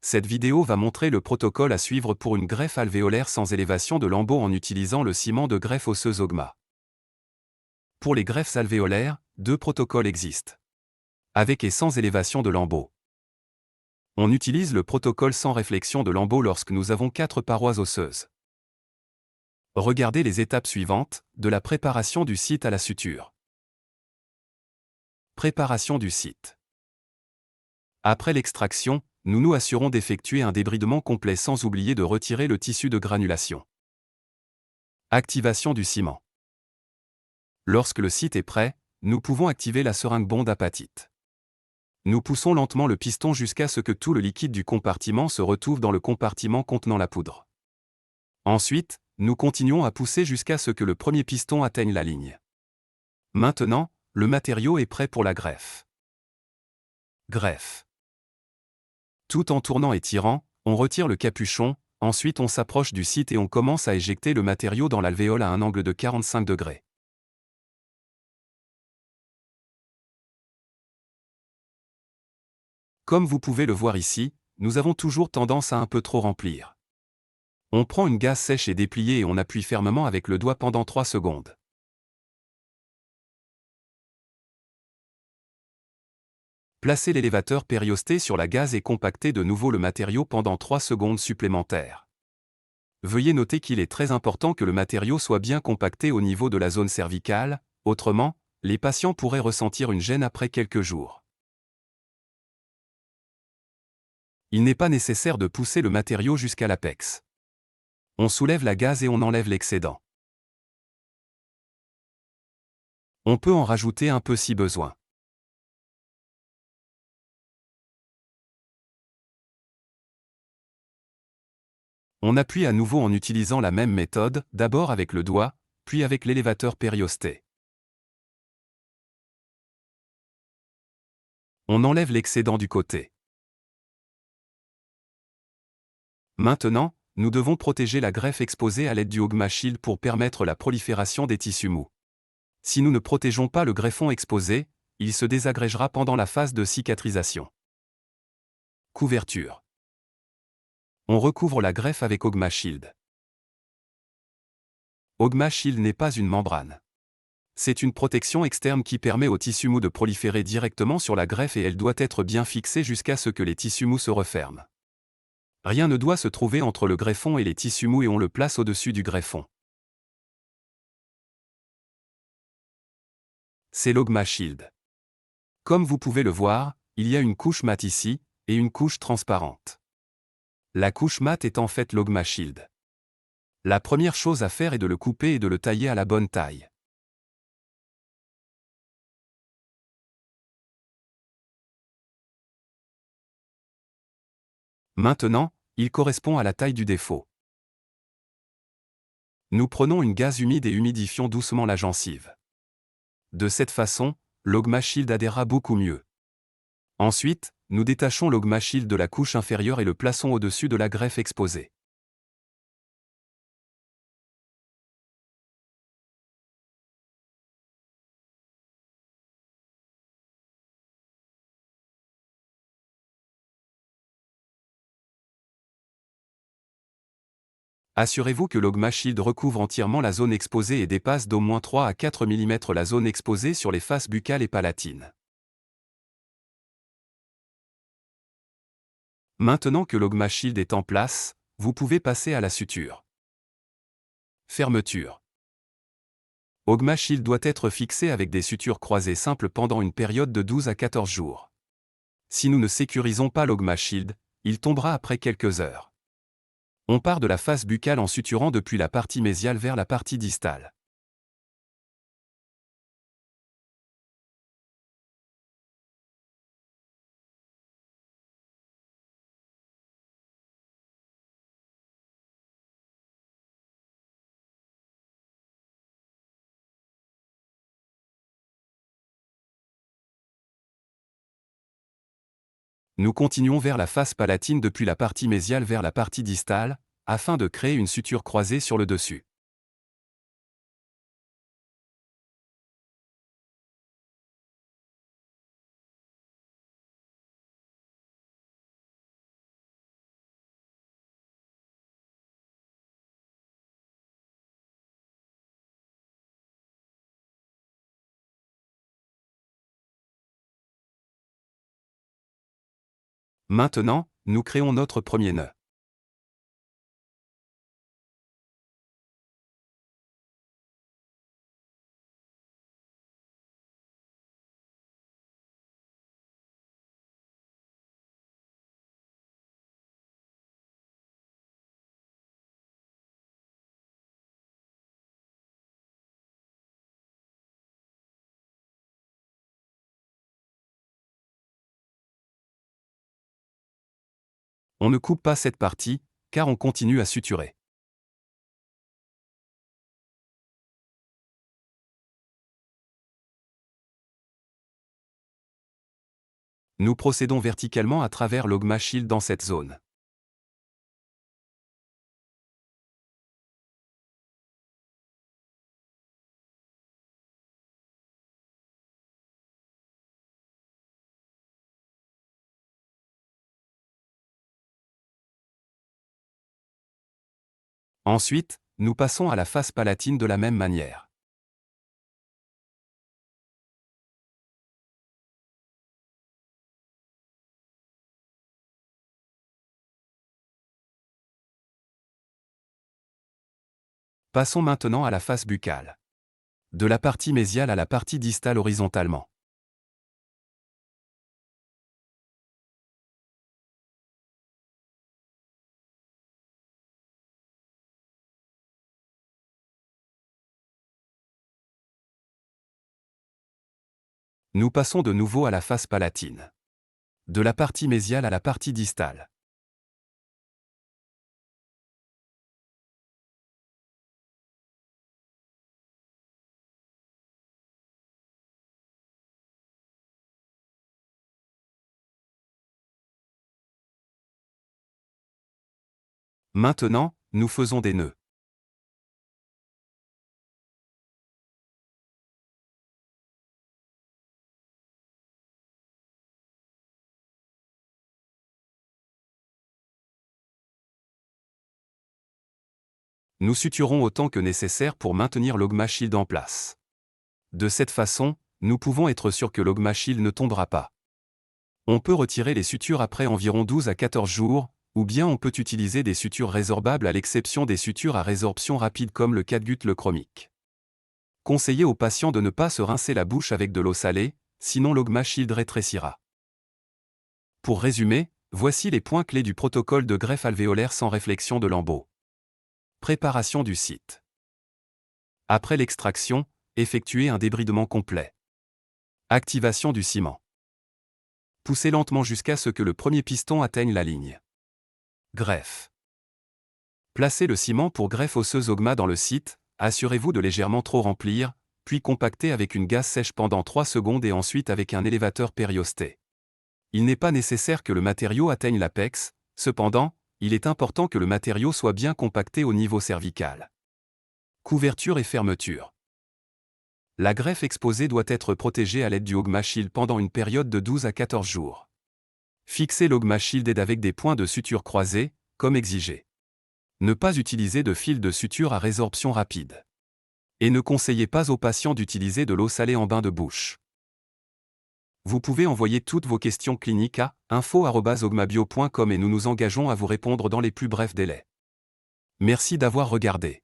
Cette vidéo va montrer le protocole à suivre pour une greffe alvéolaire sans élévation de lambeaux en utilisant le ciment de greffe osseuse Ogma. Pour les greffes alvéolaires, deux protocoles existent. Avec et sans élévation de lambeaux. On utilise le protocole sans réflexion de lambeaux lorsque nous avons 4 parois osseuses. Regardez les étapes suivantes, de la préparation du site à la suture. Préparation du site. Après l'extraction, nous nous assurons d'effectuer un débridement complet sans oublier de retirer le tissu de granulation. Activation du ciment. Lorsque le site est prêt, nous pouvons activer la seringue bonde apatite. Nous poussons lentement le piston jusqu'à ce que tout le liquide du compartiment se retrouve dans le compartiment contenant la poudre. Ensuite, nous continuons à pousser jusqu'à ce que le premier piston atteigne la ligne. Maintenant, le matériau est prêt pour la greffe. Greffe. Tout en tournant et tirant, on retire le capuchon, ensuite on s'approche du site et on commence à éjecter le matériau dans l'alvéole à un angle de 45 degrés. Comme vous pouvez le voir ici, nous avons toujours tendance à un peu trop remplir. On prend une gaze sèche et dépliée et on appuie fermement avec le doigt pendant 3 secondes. Placez l'élévateur périosté sur la gaze et compactez de nouveau le matériau pendant 3 secondes supplémentaires. Veuillez noter qu'il est très important que le matériau soit bien compacté au niveau de la zone cervicale, autrement, les patients pourraient ressentir une gêne après quelques jours. Il n'est pas nécessaire de pousser le matériau jusqu'à l'apex. On soulève la gaze et on enlève l'excédent. On peut en rajouter un peu si besoin. On appuie à nouveau en utilisant la même méthode, d'abord avec le doigt, puis avec l'élévateur périosté. On enlève l'excédent du côté. Maintenant, nous devons protéger la greffe exposée à l'aide du Ogma Shield pour permettre la prolifération des tissus mous. Si nous ne protégeons pas le greffon exposé, il se désagrégera pendant la phase de cicatrisation. Couverture. On recouvre la greffe avec Ogma Shield. Ogma Shield n'est pas une membrane. C'est une protection externe qui permet aux tissus mous de proliférer directement sur la greffe et elle doit être bien fixée jusqu'à ce que les tissus mous se referment. Rien ne doit se trouver entre le greffon et les tissus mous et on le place au-dessus du greffon. C'est l'Ogma Shield. Comme vous pouvez le voir, il y a une couche mate ici, et une couche transparente. La couche mate est en fait l'Ogma Shield. La première chose à faire est de le couper et de le tailler à la bonne taille. Maintenant, il correspond à la taille du défaut. Nous prenons une gaze humide et humidifions doucement la gencive. De cette façon, l'Ogma Shield adhérera beaucoup mieux. Ensuite, nous détachons l'Ogma Shield de la couche inférieure et le plaçons au-dessus de la greffe exposée. Assurez-vous que l'Ogma Shield recouvre entièrement la zone exposée et dépasse d'au moins 3 à 4 mm la zone exposée sur les faces buccales et palatines. Maintenant que l'Ogma Shield est en place, vous pouvez passer à la suture. Fermeture. Ogma Shield doit être fixé avec des sutures croisées simples pendant une période de 12 à 14 jours. Si nous ne sécurisons pas l'Ogma Shield, il tombera après quelques heures. On part de la face buccale en suturant depuis la partie mésiale vers la partie distale. Nous continuons vers la face palatine depuis la partie mésiale vers la partie distale, afin de créer une suture croisée sur le dessus. Maintenant, nous créons notre premier nœud. On ne coupe pas cette partie, car on continue à suturer. Nous procédons verticalement à travers l'Ogma Shield dans cette zone. Ensuite, nous passons à la face palatine de la même manière. Passons maintenant à la face buccale. De la partie mésiale à la partie distale horizontalement. Nous passons de nouveau à la face palatine. De la partie mésiale à la partie distale. Maintenant, nous faisons des nœuds. Nous suturons autant que nécessaire pour maintenir l'Ogma Shield en place. De cette façon, nous pouvons être sûrs que l'Ogma Shield ne tombera pas. On peut retirer les sutures après environ 12 à 14 jours, ou bien on peut utiliser des sutures résorbables à l'exception des sutures à résorption rapide comme le catgut le chromique. Conseillez aux patients de ne pas se rincer la bouche avec de l'eau salée, sinon l'Ogma Shield rétrécira. Pour résumer, voici les points clés du protocole de greffe alvéolaire sans réflexion de lambeaux. Préparation du site. Après l'extraction, effectuez un débridement complet. Activation du ciment. Poussez lentement jusqu'à ce que le premier piston atteigne la ligne. Greffe. Placez le ciment pour greffe osseuse Ogma dans le site, assurez-vous de légèrement trop remplir, puis compactez avec une gaze sèche pendant 3 secondes et ensuite avec un élévateur périosté. Il n'est pas nécessaire que le matériau atteigne l'apex, cependant, il est important que le matériau soit bien compacté au niveau cervical. Couverture et fermeture. La greffe exposée doit être protégée à l'aide du Ogma Shield pendant une période de 12 à 14 jours. Fixez l'Ogma Shield avec des points de suture croisés, comme exigé. Ne pas utiliser de fil de suture à résorption rapide. Et ne conseillez pas aux patients d'utiliser de l'eau salée en bain de bouche. Vous pouvez envoyer toutes vos questions cliniques à info@ogmabio.com et nous nous engageons à vous répondre dans les plus brefs délais. Merci d'avoir regardé.